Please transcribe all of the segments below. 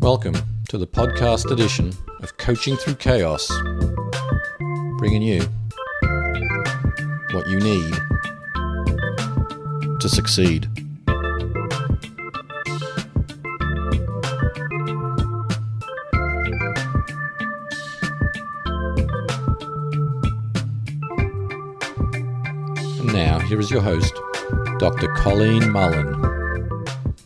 Welcome to the podcast edition of Coaching Through Chaos, bringing you what you need to succeed. And now, here is your host, Dr. Colleen Mullen.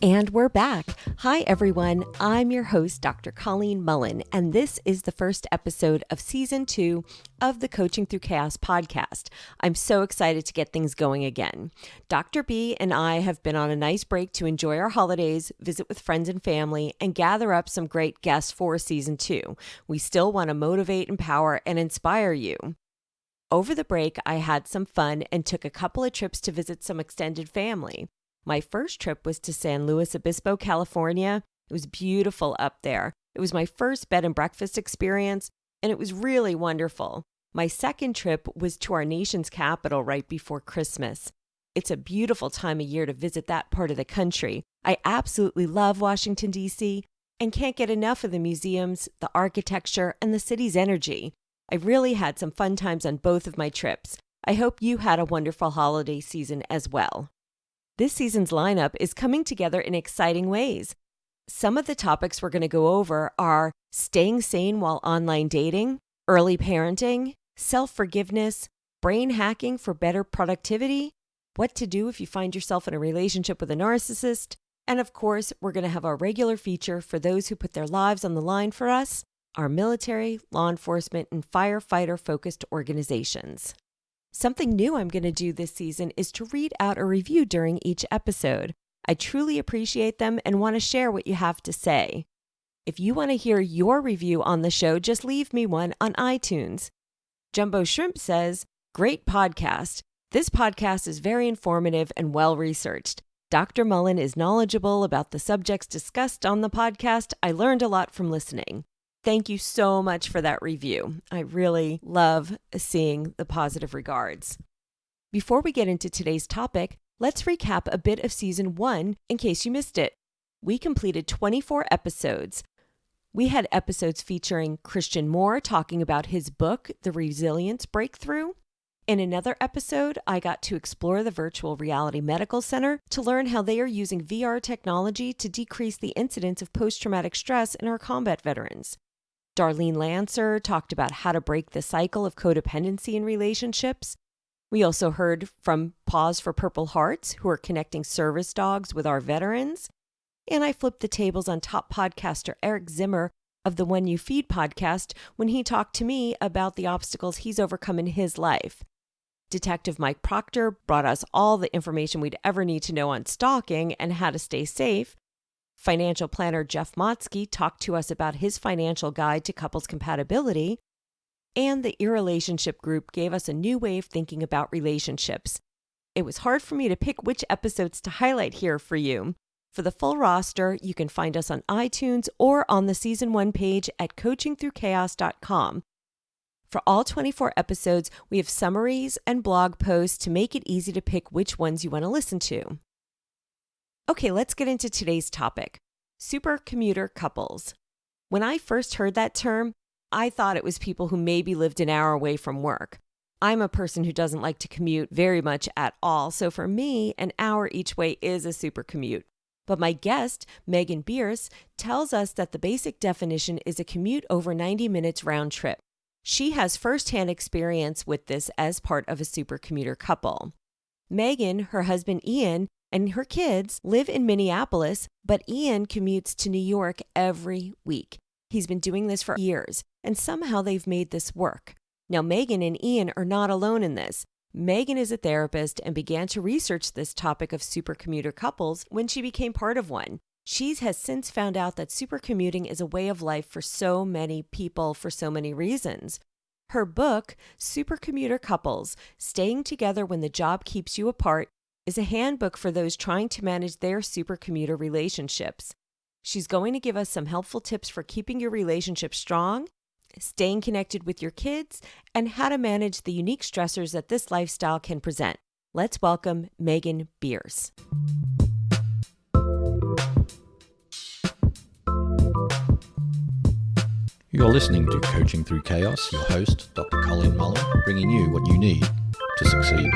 And we're back. Hi, everyone. I'm your host, Dr. Colleen Mullen, and this is the first episode of Season 2 of the Coaching Through Chaos podcast. I'm so excited to get things going again. Dr. B and I have been on a nice break to enjoy our holidays, visit with friends and family, and gather up some great guests for Season 2. We still want to motivate, empower, and inspire you. Over the break, I had some fun and took a couple of trips to visit some extended family. My first trip was to San Luis Obispo, California. It was beautiful up there. It was my first bed and breakfast experience, and it was really wonderful. My second trip was to our nation's capital right before Christmas. It's a beautiful time of year to visit that part of the country. I absolutely love Washington, D.C., and can't get enough of the museums, the architecture, and the city's energy. I really had some fun times on both of my trips. I hope you had a wonderful holiday season as well. This season's lineup is coming together in exciting ways. Some of the topics we're going to go over are staying sane while online dating, early parenting, self-forgiveness, brain hacking for better productivity, what to do if you find yourself in a relationship with a narcissist, and of course, we're going to have our regular feature for those who put their lives on the line for us, our military, law enforcement, and firefighter-focused organizations. Something new I'm going to do this season is to read out a review during each episode. I truly appreciate them and want to share what you have to say. If you want to hear your review on the show, just leave me one on iTunes. Jumbo Shrimp says, "Great podcast. This podcast is very informative and well-researched. Dr. Mullen is knowledgeable about the subjects discussed on the podcast. I learned a lot from listening." Thank you so much for that review. I really love seeing the positive regards. Before we get into today's topic, let's recap a bit of Season 1 in case you missed it. We completed 24 episodes. We had episodes featuring Christian Moore talking about his book, The Resilience Breakthrough. In another episode, I got to explore the Virtual Reality Medical Center to learn how they are using VR technology to decrease the incidence of post-traumatic stress in our combat veterans. Darlene Lancer talked about how to break the cycle of codependency in relationships. We also heard from Pause for Purple Hearts, who are connecting service dogs with our veterans. And I flipped the tables on top podcaster Eric Zimmer of the When You Feed podcast when he talked to me about the obstacles he's overcome in his life. Detective Mike Proctor brought us all the information we'd ever need to know on stalking and how to stay safe. Financial planner Jeff Motsky talked to us about his financial guide to couples compatibility, and the Irrelationship Group gave us a new way of thinking about relationships. It was hard for me to pick which episodes to highlight here for you. For the full roster, you can find us on iTunes or on the Season 1 page at coachingthroughchaos.com. For all 24 episodes, we have summaries and blog posts to make it easy to pick which ones you want to listen to. Okay, let's get into today's topic, super commuter couples. When I first heard that term, I thought it was people who maybe lived an hour away from work. I'm a person who doesn't like to commute very much at all, so for me, an hour each way is a super commute. But my guest, MeganBearce, tells us that the basic definition is a commute over 90 minutes round trip. She has firsthand experience with this as part of a super commuter couple. Megan, her husband Ian, and her kids live in Minneapolis, but Ian commutes to New York every week. He's been doing this for years, and somehow they've made this work. Now, Megan and Ian are not alone in this. Megan is a therapist and began to research this topic of supercommuter couples when she became part of one. She has since found out that supercommuting is a way of life for so many people for so many reasons. Her book, Super Commuter Couples, Staying Together When the Job Keeps You Apart, is a handbook for those trying to manage their supercommuter relationships. She's going to give us some helpful tips for keeping your relationship strong, staying connected with your kids, and how to manage the unique stressors that this lifestyle can present. Let's welcome MeganBearce. You're listening to Coaching Through Chaos, your host, Dr. Colleen Mullen, bringing you what you need to succeed.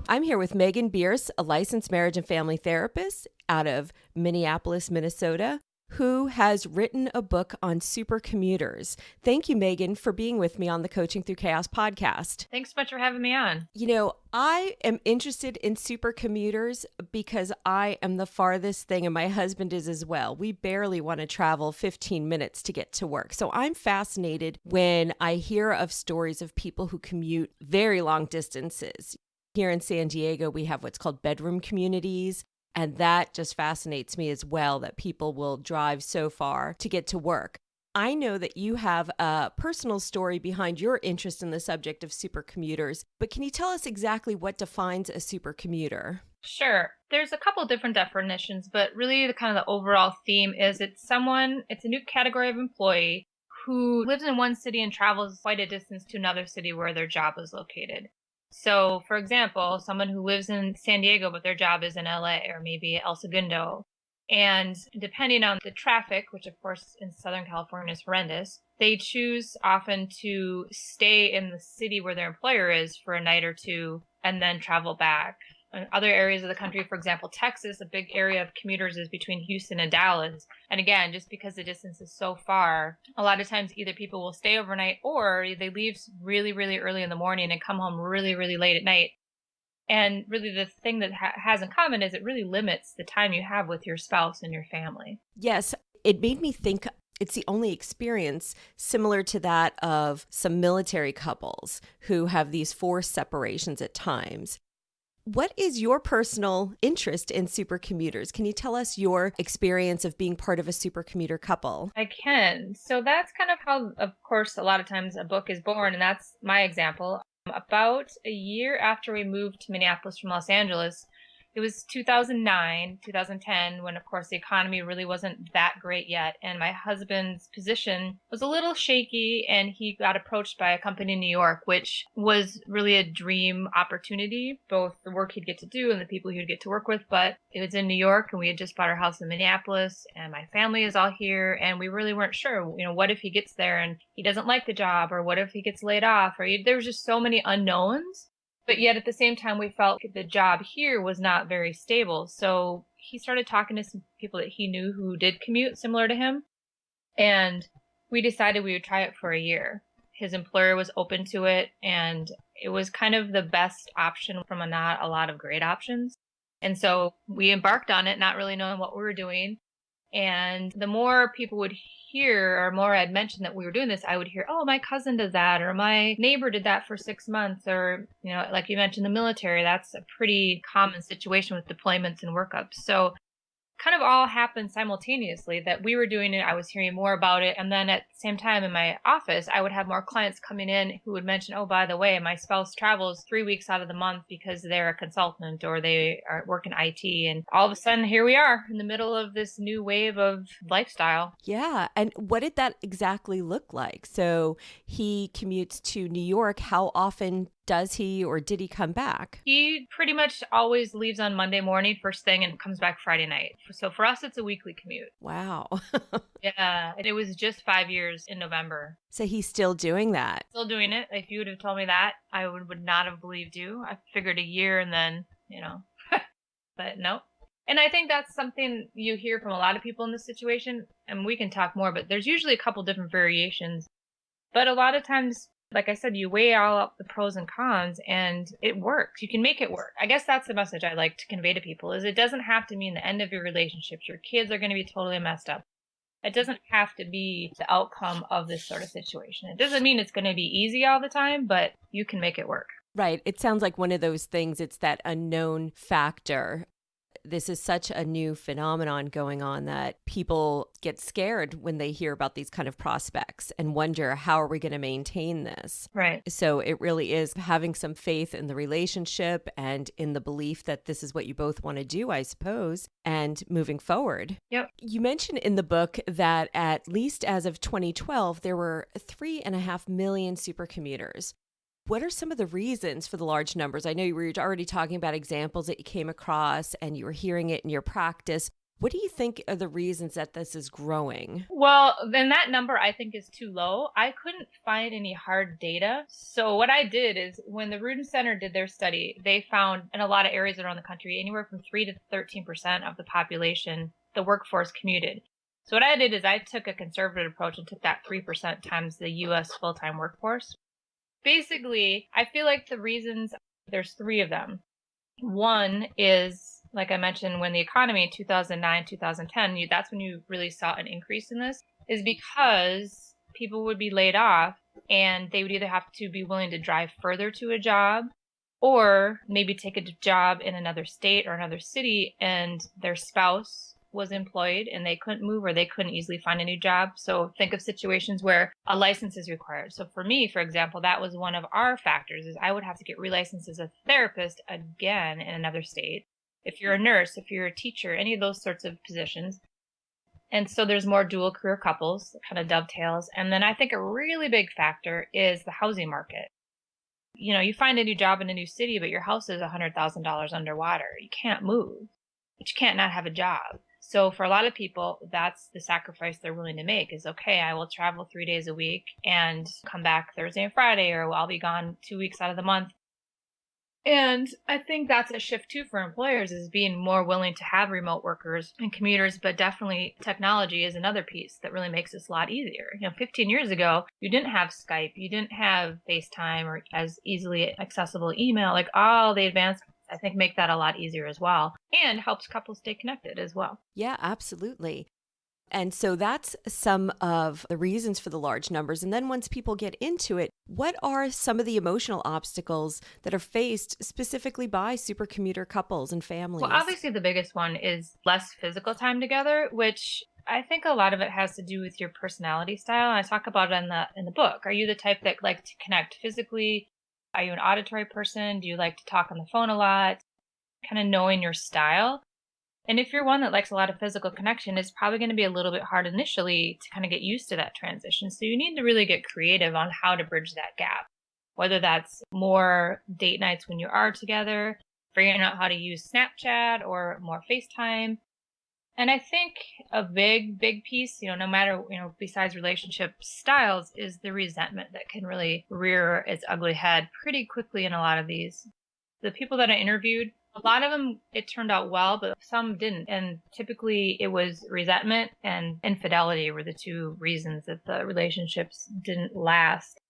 I'm here with MeganBearce, a licensed marriage and family therapist out of Minneapolis, Minnesota, who has written a book on super commuters. Thank you, Megan, for being with me on the Coaching Through Chaos podcast. Thanks so much for having me on. You know, I am interested in super commuters because I am the farthest thing, and my husband is as well. We barely want to travel 15 minutes to get to work. So I'm fascinated when I hear of stories of people who commute very long distances. Here in San Diego, we have what's called bedroom communities, and that just fascinates me as well, that people will drive so far to get to work. I know that you have a personal story behind your interest in the subject of super commuters, but can you tell us exactly what defines a super commuter? Sure. There's a couple different definitions, but really the kind of the overall theme is it's a new category of employee who lives in one city and travels quite a distance to another city where their job is located. So, for example, someone who lives in San Diego, but their job is in LA or maybe El Segundo. And depending on the traffic, which of course in Southern California is horrendous, they choose often to stay in the city where their employer is for a night or two and then travel back. In other areas of the country, for example, Texas, a big area of commuters is between Houston and Dallas. And again, just because the distance is so far, a lot of times either people will stay overnight or they leave really, really early in the morning and come home really, really late at night. And really the thing that has in common is it really limits the time you have with your spouse and your family. Yes, it made me think it's the only experience similar to that of some military couples who have these forced separations at times. What is your personal interest in super commuters? Can you tell us your experience of being part of a super commuter couple? I can. So that's kind of how, of course, a lot of times a book is born, and that's my example. About a year after we moved to Minneapolis from Los Angeles, it was 2009, 2010, when, of course, the economy really wasn't that great yet. And my husband's position was a little shaky, and he got approached by a company in New York, which was really a dream opportunity, both the work he'd get to do and the people he would get to work with. But it was in New York, and we had just bought our house in Minneapolis, and my family is all here, and we really weren't sure, what if he gets there and he doesn't like the job, or what if he gets laid off, or there was just so many unknowns. But yet at the same time, we felt the job here was not very stable. So he started talking to some people that he knew who did commute similar to him. And we decided we would try it for a year. His employer was open to it, and it was kind of the best option from not a lot of great options. And so we embarked on it, not really knowing what we were doing. And the more people would hear, or more I'd mentioned that we were doing this, I would hear, oh, my cousin did that, or my neighbor did that for 6 months, or, like you mentioned, the military, that's a pretty common situation with deployments and workups. So kind of all happened simultaneously, that we were doing it, I was hearing more about it, and then at the same time in my office, I would have more clients coming in who would mention, oh, by the way, my spouse travels 3 weeks out of the month because they're a consultant or they are working IT, and all of a sudden here we are in the middle of this new wave of lifestyle. Yeah, and what did that exactly look like? So he commutes to New York. How often does he or did he come back? He pretty much always leaves on Monday morning first thing and comes back Friday night. So for us, it's a weekly commute. Wow. Yeah, and it was just 5 years in November. So he's still doing that? Still doing it. If you would have told me that, I would not have believed you. I figured a year and then, but no. And I think that's something you hear from a lot of people in this situation, and we can talk more, but there's usually a couple different variations. But a lot of times, like I said, you weigh all up the pros and cons, and it works. You can make it work. I guess that's the message I like to convey to people, is it doesn't have to mean the end of your relationships. Your kids are going to be totally messed up. It doesn't have to be the outcome of this sort of situation. It doesn't mean it's going to be easy all the time, but you can make it work. Right. It sounds like one of those things, it's that unknown factor. This is such a new phenomenon going on that people get scared when they hear about these kind of prospects and wonder, how are we going to maintain this? Right. So it really is having some faith in the relationship and in the belief that this is what you both want to do, I suppose, and moving forward. Yep. You mentioned in the book that at least as of 2012, there were 3.5 million super commuters. What are some of the reasons for the large numbers? I know you were already talking about examples that you came across and you were hearing it in your practice. What do you think are the reasons that this is growing? Well, then that number I think is too low. I couldn't find any hard data. So what I did is when the Rudin Center did their study, they found in a lot of areas around the country, anywhere from 3 to 13% of the population, the workforce commuted. So what I did is I took a conservative approach and took that 3% times the US full-time workforce. Basically, I feel like the reasons, there's three of them. One is, like I mentioned, when the economy in 2009, 2010, that's when you really saw an increase in this, is because people would be laid off and they would either have to be willing to drive further to a job or maybe take a job in another state or another city and their spouse was employed and they couldn't move or they couldn't easily find a new job. So think of situations where a license is required. So for me, for example, that was one of our factors is I would have to get relicensed as a therapist again in another state. If you're a nurse, if you're a teacher, any of those sorts of positions. And so there's more dual career couples that kind of dovetails. And then I think a really big factor is the housing market. You know, you find a new job in a new city, but your house is $100,000 underwater. You can't move, but you can't not have a job. So for a lot of people, that's the sacrifice they're willing to make is, okay, I will travel 3 days a week and come back Thursday and Friday, or I'll be gone 2 weeks out of the month. And I think that's a shift too for employers is being more willing to have remote workers and commuters, but definitely technology is another piece that really makes this a lot easier. 15 years ago, you didn't have Skype, you didn't have FaceTime or as easily accessible email, like all the advanced I think make that a lot easier as well and helps couples stay connected as well. Yeah, absolutely. And so that's some of the reasons for the large numbers. And then once people get into it, what are some of the emotional obstacles that are faced specifically by supercommuter couples and families? Well, obviously the biggest one is less physical time together, which I think a lot of it has to do with your personality style. I talk about it in the book. Are you the type that like to connect physically? Are you an auditory person? Do you like to talk on the phone a lot? Kind of knowing your style. And if you're one that likes a lot of physical connection, it's probably going to be a little bit hard initially to kind of get used to that transition. So you need to really get creative on how to bridge that gap, whether that's more date nights when you are together, figuring out how to use Snapchat or more FaceTime. And I think a big piece, no matter, besides relationship styles, is the resentment that can really rear its ugly head pretty quickly in a lot of these. The people that I interviewed, a lot of them, it turned out well, but some didn't. And typically it was resentment and infidelity were the two reasons that the relationships didn't last.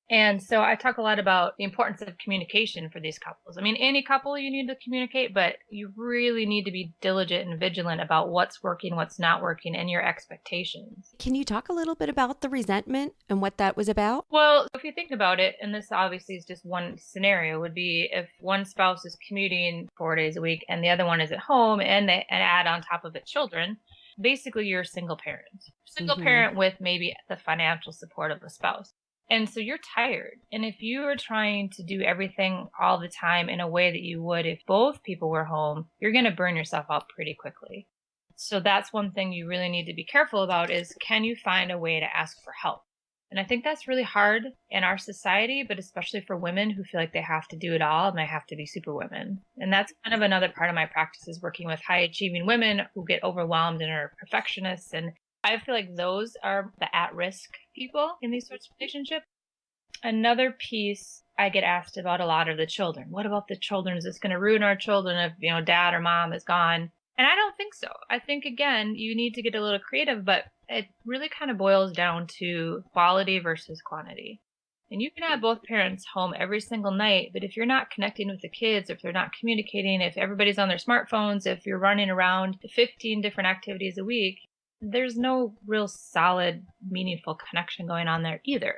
And so I talk a lot about the importance of communication for these couples. I mean, any couple you need to communicate, but you really need to be diligent and vigilant about what's working, what's not working, and your expectations. Can you talk a little bit about the resentment and what that was about? Well, if you think about it, and this obviously is just one scenario, would be if one spouse is commuting 4 days a week and the other one is at home and they add on top of it children, basically you're a single parent. Single parent with maybe the financial support of a spouse. And so you're tired. And if you are trying to do everything all the time in a way that you would if both people were home, you're going to burn yourself out pretty quickly. So that's one thing you really need to be careful about is, can you find a way to ask for help? And I think that's really hard in our society, but especially for women who feel like they have to do it all and they have to be superwomen. And that's kind of another part of my practice is working with high achieving women who get overwhelmed and are perfectionists. And I feel like those are the at-risk people in these sorts of relationships. Another piece I get asked about a lot are the children. What about the children? Is this going to ruin our children if, dad or mom is gone? And I don't think so. I think, again, you need to get a little creative, but it really kind of boils down to quality versus quantity. And you can have both parents home every single night, but if you're not connecting with the kids, if they're not communicating, if everybody's on their smartphones, if you're running around 15 different activities a week, there's no real solid, meaningful connection going on there either.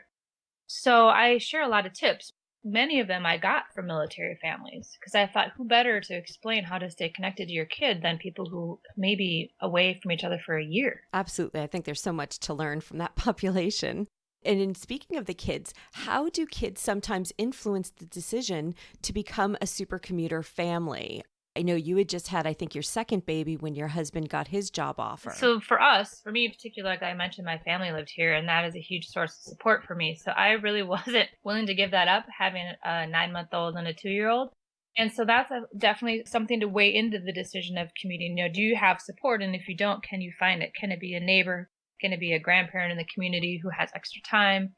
So I share a lot of tips. Many of them I got from military families because I thought who better to explain how to stay connected to your kid than people who may be away from each other for a year. Absolutely. I think there's so much to learn from that population. And in speaking of the kids, how do kids sometimes influence the decision to become a supercommuter family? I know you had just had, I think, your second baby when your husband got his job offer. So for us, for me in particular, like I mentioned, my family lived here, and that is a huge source of support for me. So I really wasn't willing to give that up, having a 9-month-old and a 2-year-old. And so that's definitely something to weigh into the decision of commuting. Do you have support? And if you don't, can you find it? Can it be a neighbor? Can it be a grandparent in the community who has extra time?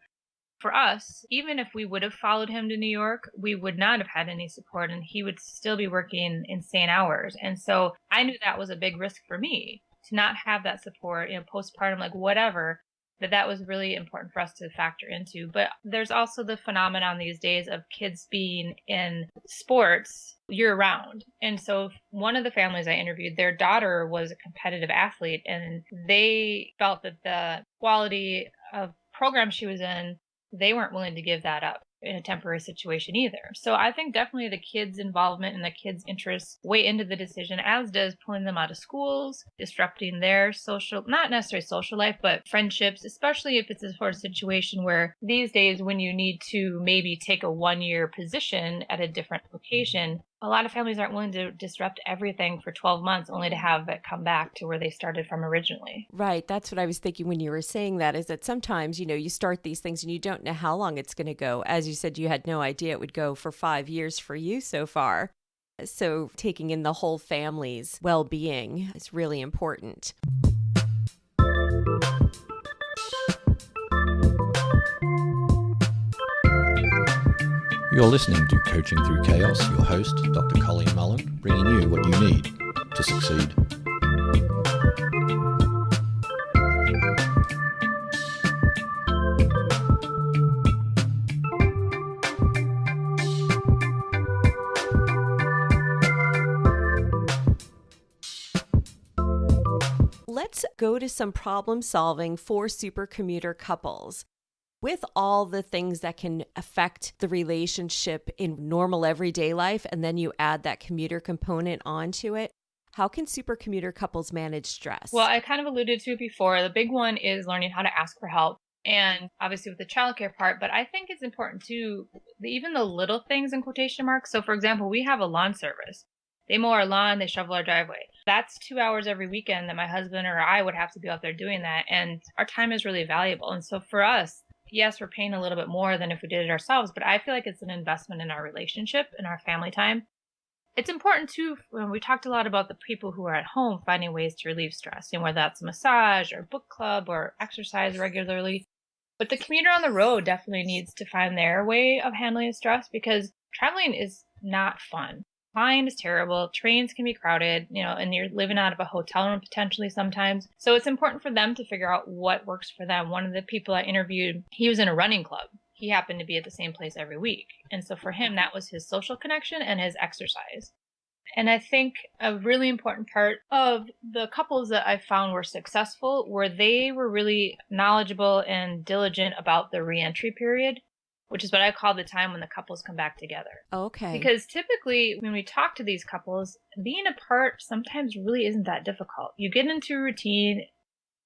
For us, even if we would have followed him to New York, we would not have had any support and he would still be working insane hours. And so I knew that was a big risk for me to not have that support, postpartum, like whatever, that was really important for us to factor into. But there's also the phenomenon these days of kids being in sports year round. And so one of the families I interviewed, their daughter was a competitive athlete and they felt that the quality of program she was in, they weren't willing to give that up in a temporary situation either. So I think definitely the kids' involvement and the kids' interests weigh into the decision, as does pulling them out of schools, disrupting their social, not necessarily social life, but friendships, especially if it's a sort of situation where these days when you need to maybe take a 1-year position at a different location, a lot of families aren't willing to disrupt everything for 12 months only to have it come back to where they started from originally. Right. That's what I was thinking when you were saying that, is that sometimes, you start these things and you don't know how long it's going to go. As you said, you had no idea it would go for 5 years for you so far. So taking in the whole family's well-being is really important. You're listening to Coaching Through Chaos, your host, Dr. Colleen Mullen, bringing you what you need to succeed. Let's go to some problem solving for super commuter couples. With all the things that can affect the relationship in normal everyday life, and then you add that commuter component onto it, how can super commuter couples manage stress? Well, I kind of alluded to it before. The big one is learning how to ask for help. And obviously with the childcare part, but I think it's important too, even the little things in quotation marks. So for example, we have a lawn service. They mow our lawn, they shovel our driveway. That's 2 hours every weekend that my husband or I would have to be out there doing that. And our time is really valuable. And so for us, yes, we're paying a little bit more than if we did it ourselves, but I feel like it's an investment in our relationship and our family time. It's important too, when we talked a lot about the people who are at home finding ways to relieve stress, whether that's massage or book club or exercise regularly. But the commuter on the road definitely needs to find their way of handling stress, because traveling is not fun. Flying is terrible. Trains can be crowded, and you're living out of a hotel room potentially sometimes. So it's important for them to figure out what works for them. One of the people I interviewed, he was in a running club. He happened to be at the same place every week. And so for him, that was his social connection and his exercise. And I think a really important part of the couples that I found were successful were they were really knowledgeable and diligent about the reentry period, which is what I call the time when the couples come back together. Okay. Because typically when we talk to these couples, being apart sometimes really isn't that difficult. You get into a routine.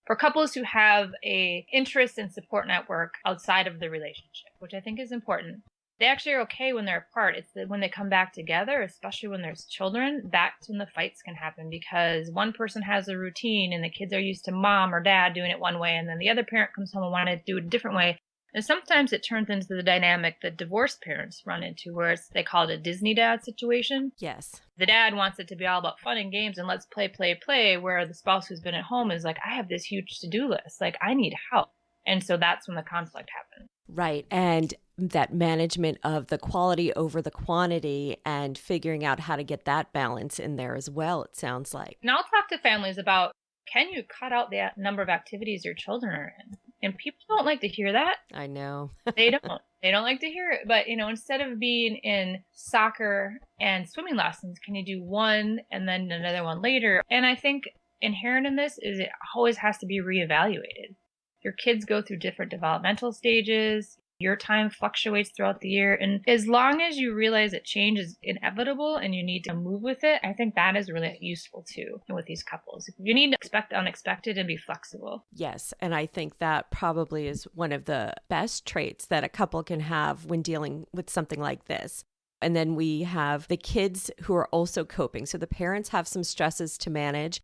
For couples who have a interest and support network outside of the relationship, which I think is important, they actually are okay when they're apart. It's that when they come back together, especially when there's children, that's when the fights can happen, because one person has a routine and the kids are used to mom or dad doing it one way, and then the other parent comes home and wants to do it a different way. And sometimes it turns into the dynamic that divorced parents run into, where they call it a Disney dad situation. Yes. The dad wants it to be all about fun and games and let's play, where the spouse who's been at home is like, I have this huge to-do list. Like, I need help. And so that's when the conflict happens. Right. And that management of the quality over the quantity and figuring out how to get that balance in there as well, it sounds like. And I'll talk to families about, can you cut out the number of activities your children are in? And people don't like to hear that. I know. They don't. They don't like to hear it. But, instead of being in soccer and swimming lessons, can you do one and then another one later? And I think inherent in this is it always has to be reevaluated. Your kids go through different developmental stages. Your time fluctuates throughout the year. And as long as you realize that change is inevitable and you need to move with it, I think that is really useful too with these couples. You need to expect unexpected and be flexible. Yes. And I think that probably is one of the best traits that a couple can have when dealing with something like this. And then we have the kids who are also coping. So the parents have some stresses to manage.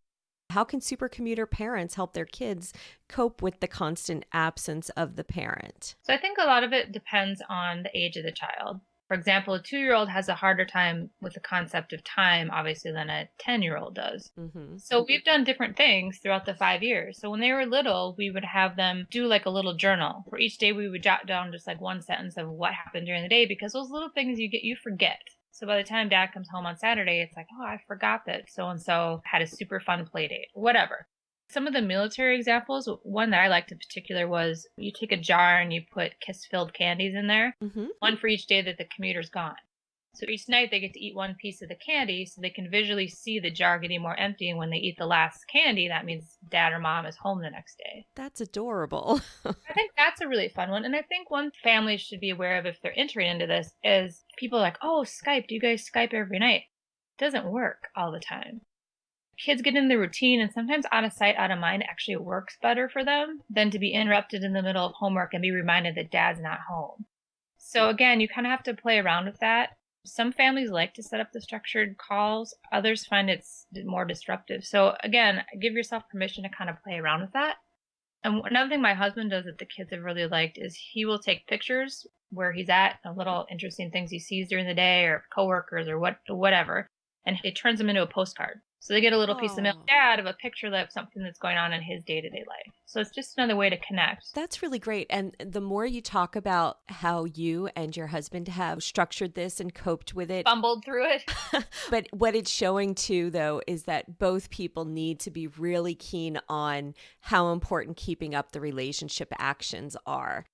How can supercommuter parents help their kids cope with the constant absence of the parent? So I think a lot of it depends on the age of the child. For example, a 2-year-old has a harder time with the concept of time, obviously, than a 10-year-old does. So we've done different things throughout the 5 years. So when they were little, we would have them do like a little journal. For each day, we would jot down just like one sentence of what happened during the day, because those little things you forget. So by the time dad comes home on Saturday, it's like, oh, I forgot that so-and-so had a super fun play date, whatever. Some of the military examples, one that I liked in particular was you take a jar and you put kiss-filled candies in there, one for each day that the commuter's gone. So each night they get to eat one piece of the candy so they can visually see the jar getting more empty. And when they eat the last candy, that means dad or mom is home the next day. That's adorable. I think that's a really fun one. And I think one family should be aware of if they're entering into this is people are like, oh, Skype, do you guys Skype every night? It doesn't work all the time. Kids get in the routine, and sometimes out of sight, out of mind actually works better for them than to be interrupted in the middle of homework and be reminded that dad's not home. So again, you kind of have to play around with that. Some families like to set up the structured calls. Others find it's more disruptive. So again, give yourself permission to kind of play around with that. And another thing my husband does that the kids have really liked is he will take pictures where he's at, little interesting things he sees during the day or coworkers or whatever, and he turns them into a postcard. So they get a little piece of mail dad of a picture of something that's going on in his day-to-day life. So it's just another way to connect. That's really great. And the more you talk about how you and your husband have structured this and coped with it. Fumbled through it. But what it's showing too, though, is that both people need to be really keen on how important keeping up the relationship actions are.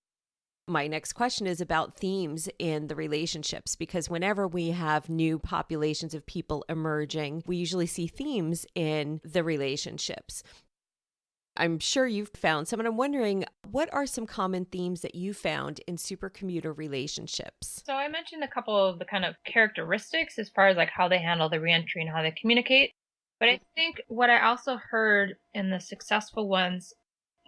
My next question is about themes in the relationships, because whenever we have new populations of people emerging, we usually see themes in the relationships. I'm sure you've found some, and I'm wondering, what are some common themes that you found in supercommuter relationships? So I mentioned a couple of the kind of characteristics as far as like how they handle the reentry and how they communicate. But I think what I also heard in the successful ones,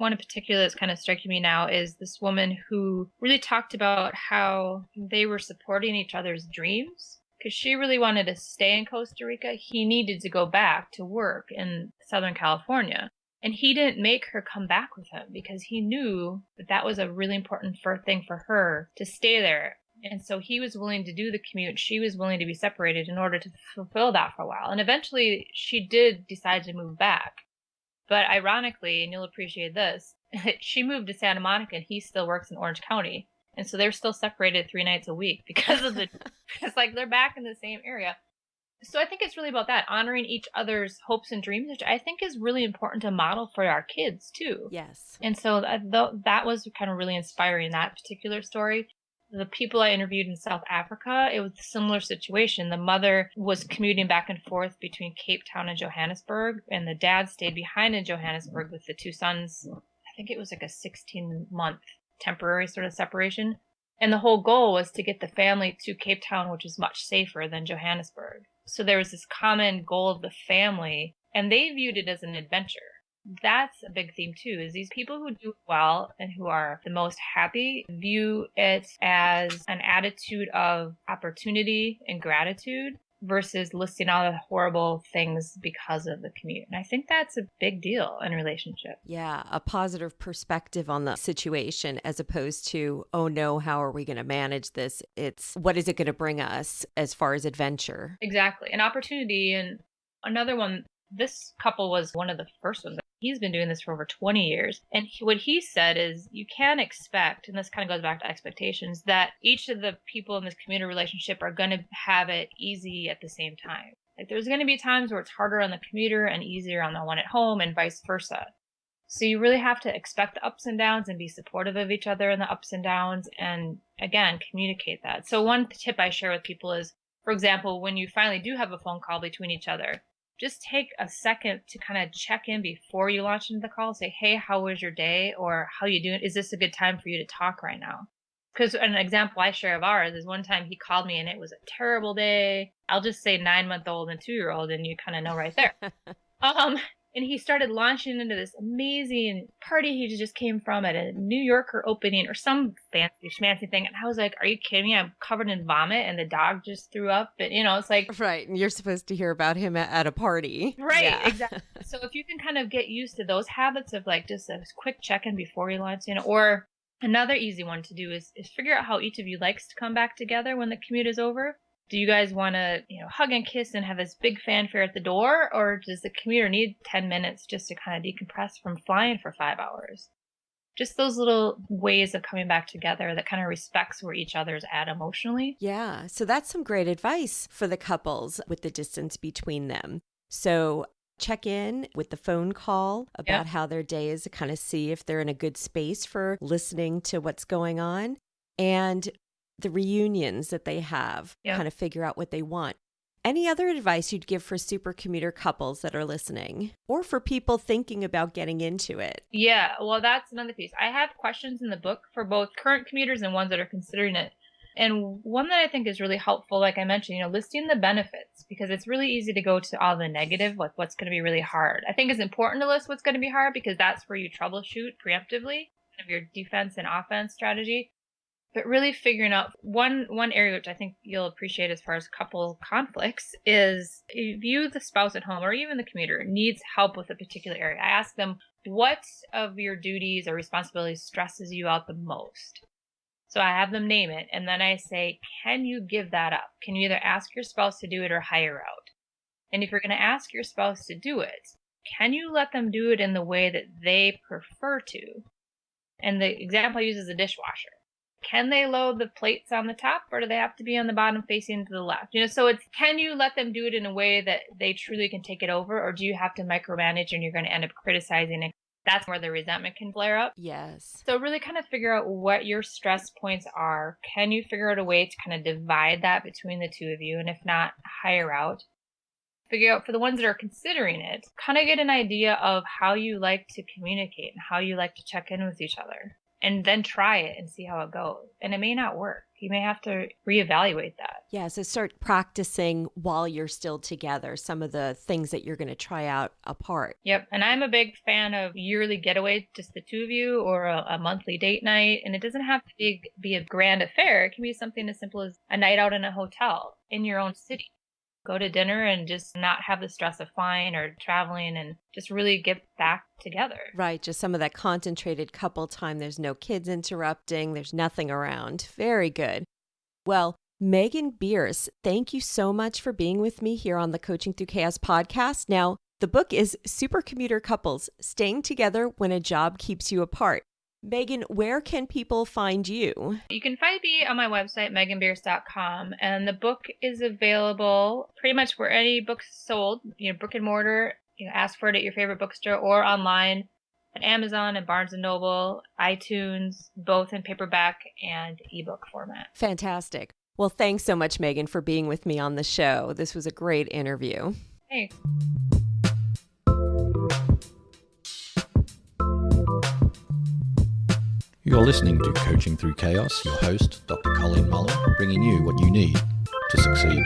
one in particular that's kind of striking me now is this woman who really talked about how they were supporting each other's dreams. Because she really wanted to stay in Costa Rica. He needed to go back to work in Southern California. And he didn't make her come back with him because he knew that that was a really important thing for her to stay there. And so he was willing to do the commute. She was willing to be separated in order to fulfill that for a while. And eventually she did decide to move back. But ironically, and you'll appreciate this, she moved to Santa Monica and he still works in Orange County. And so they're still separated 3 nights a week because of it's like they're back in the same area. So I think it's really about that, honoring each other's hopes and dreams, which I think is really important to model for our kids too. Yes. And so that was kind of really inspiring, that particular story. The people I interviewed in South Africa, it was a similar situation. The mother was commuting back and forth between Cape Town and Johannesburg, and the dad stayed behind in Johannesburg with the 2 sons. I think it was like a 16-month temporary sort of separation. And the whole goal was to get the family to Cape Town, which is much safer than Johannesburg. So there was this common goal of the family, and they viewed it as an adventure. That's a big theme too, is these people who do well and who are the most happy view it as an attitude of opportunity and gratitude versus listing all the horrible things because of the commute. And I think that's a big deal in a relationship. Yeah, a positive perspective on the situation as opposed to, oh no, how are we going to manage this? It's what is it going to bring us as far as adventure? Exactly. An opportunity. And another one, this couple was one of the first ones. He's been doing this for over 20 years. And what he said is you can expect, and this kind of goes back to expectations, that each of the people in this commuter relationship are going to have it easy at the same time. Like there's going to be times where it's harder on the commuter and easier on the one at home and vice versa. So you really have to expect the ups and downs and be supportive of each other in the ups and downs. And again, communicate that. So one tip I share with people is, for example, when you finally do have a phone call between each other, just take a second to kind of check in before you launch into the call. Say, hey, how was your day? Or how you doing? Is this a good time for you to talk right now? Because an example I share of ours is one time he called me and it was a terrible day. I'll just say 9-month-old and 2-year-old and you kind of know right there. And he started launching into this amazing party he just came from at a New Yorker opening or some fancy schmancy thing. And I was like, are you kidding me? I'm covered in vomit and the dog just threw up. And, it's like. Right. And you're supposed to hear about him at a party. Right. Yeah. Exactly. So if you can kind of get used to those habits of like just a quick check-in before you launch in, or another easy one to do is figure out how each of you likes to come back together when the commute is over. Do you guys want to, hug and kiss and have this big fanfare at the door? Or does the commuter need 10 minutes just to kind of decompress from flying for 5 hours? Just those little ways of coming back together that kind of respects where each other's at emotionally. Yeah. So that's some great advice for the couples with the distance between them. So check in with the phone call about how their day is to kind of see if they're in a good space for listening to what's going on. And the reunions that they have, kind of figure out what they want. Any other advice you'd give for super commuter couples that are listening or for people thinking about getting into it? Yeah, well, that's another piece. I have questions in the book for both current commuters and ones that are considering it. And one that I think is really helpful, like I mentioned, listing the benefits, because it's really easy to go to all the negative, like what's going to be really hard. I think it's important to list what's going to be hard because that's where you troubleshoot preemptively of your defense and offense strategy. But really figuring out one area which I think you'll appreciate as far as couple conflicts is if you, the spouse at home, or even the commuter, needs help with a particular area. I ask them, what of your duties or responsibilities stresses you out the most? So I have them name it, and then I say, can you give that up? Can you either ask your spouse to do it or hire out? And if you're going to ask your spouse to do it, can you let them do it in the way that they prefer to? And the example I use is the dishwasher. Can they load the plates on the top, or do they have to be on the bottom facing to the left? So it's, can you let them do it in a way that they truly can take it over, or do you have to micromanage and you're going to end up criticizing it? That's where the resentment can flare up. Yes. So really kind of figure out what your stress points are. Can you figure out a way to kind of divide that between the two of you? And if not, hire out. Figure out for the ones that are considering it, kind of get an idea of how you like to communicate and how you like to check in with each other. And then try it and see how it goes. And it may not work. You may have to reevaluate that. Yeah, so start practicing while you're still together, some of the things that you're going to try out apart. Yep. And I'm a big fan of yearly getaway, just the two of you, or a monthly date night. And it doesn't have to be a grand affair. It can be something as simple as a night out in a hotel in your own city. Go to dinner and just not have the stress of flying or traveling and just really get back together. Right. Just some of that concentrated couple time. There's no kids interrupting. There's nothing around. Very good. Well, MeganBearce, thank you so much for being with me here on the Coaching Through Chaos podcast. Now, the book is Super Commuter Couples, Staying Together When a Job Keeps You Apart. Megan, where can people find you? You can find me on my website, MeganBearce.com, and the book is available pretty much where any book's sold, brick and mortar. Ask for it at your favorite bookstore or online at Amazon and Barnes & Noble, iTunes, both in paperback and ebook format. Fantastic. Well, thanks so much, Megan, for being with me on the show. This was a great interview. Thanks. You're listening to Coaching Through Chaos, your host, Dr. Colleen Mullen, bringing you what you need to succeed.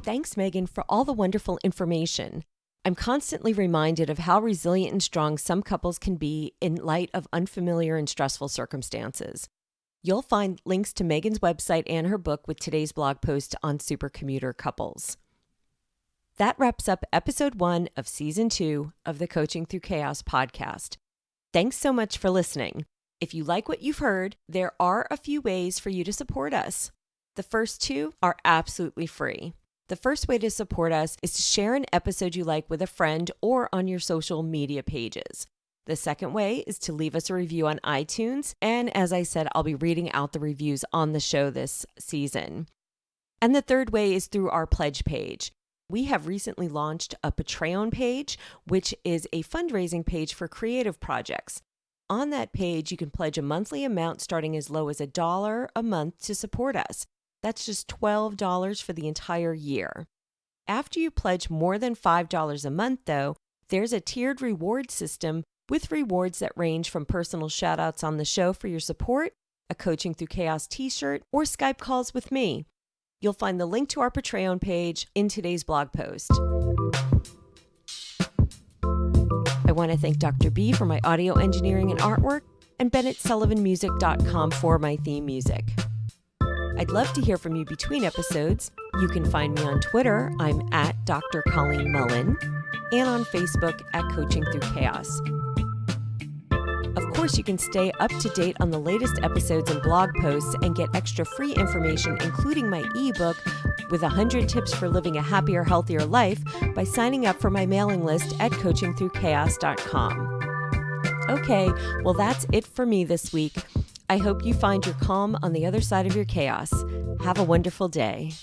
Thanks, Megan, for all the wonderful information. I'm constantly reminded of how resilient and strong some couples can be in light of unfamiliar and stressful circumstances. You'll find links to Megan's website and her book with today's blog post on Super Commuter Couples. That wraps up episode 1 of season 2 of the Coaching Through Chaos podcast. Thanks so much for listening. If you like what you've heard, there are a few ways for you to support us. The first 2 are absolutely free. The first way to support us is to share an episode you like with a friend or on your social media pages. The second way is to leave us a review on iTunes, and as I said, I'll be reading out the reviews on the show this season. And the third way is through our pledge page. We have recently launched a Patreon page, which is a fundraising page for creative projects. On that page, you can pledge a monthly amount starting as low as $1 a month to support us. That's just $12 for the entire year. After you pledge more than $5 a month, though, there's a tiered reward system with rewards that range from personal shoutouts on the show for your support, a Coaching Through Chaos t-shirt, or Skype calls with me. You'll find the link to our Patreon page in today's blog post. I want to thank Dr. B for my audio engineering and artwork, and BennettSullivanMusic.com for my theme music. I'd love to hear from you between episodes. You can find me on Twitter. I'm at Dr. Colleen Mullen, and on Facebook at Coaching Through Chaos. Of course, you can stay up to date on the latest episodes and blog posts and get extra free information, including my ebook with 100 tips for living a happier, healthier life by signing up for my mailing list at coachingthroughchaos.com. Okay, well, that's it for me this week. I hope you find your calm on the other side of your chaos. Have a wonderful day.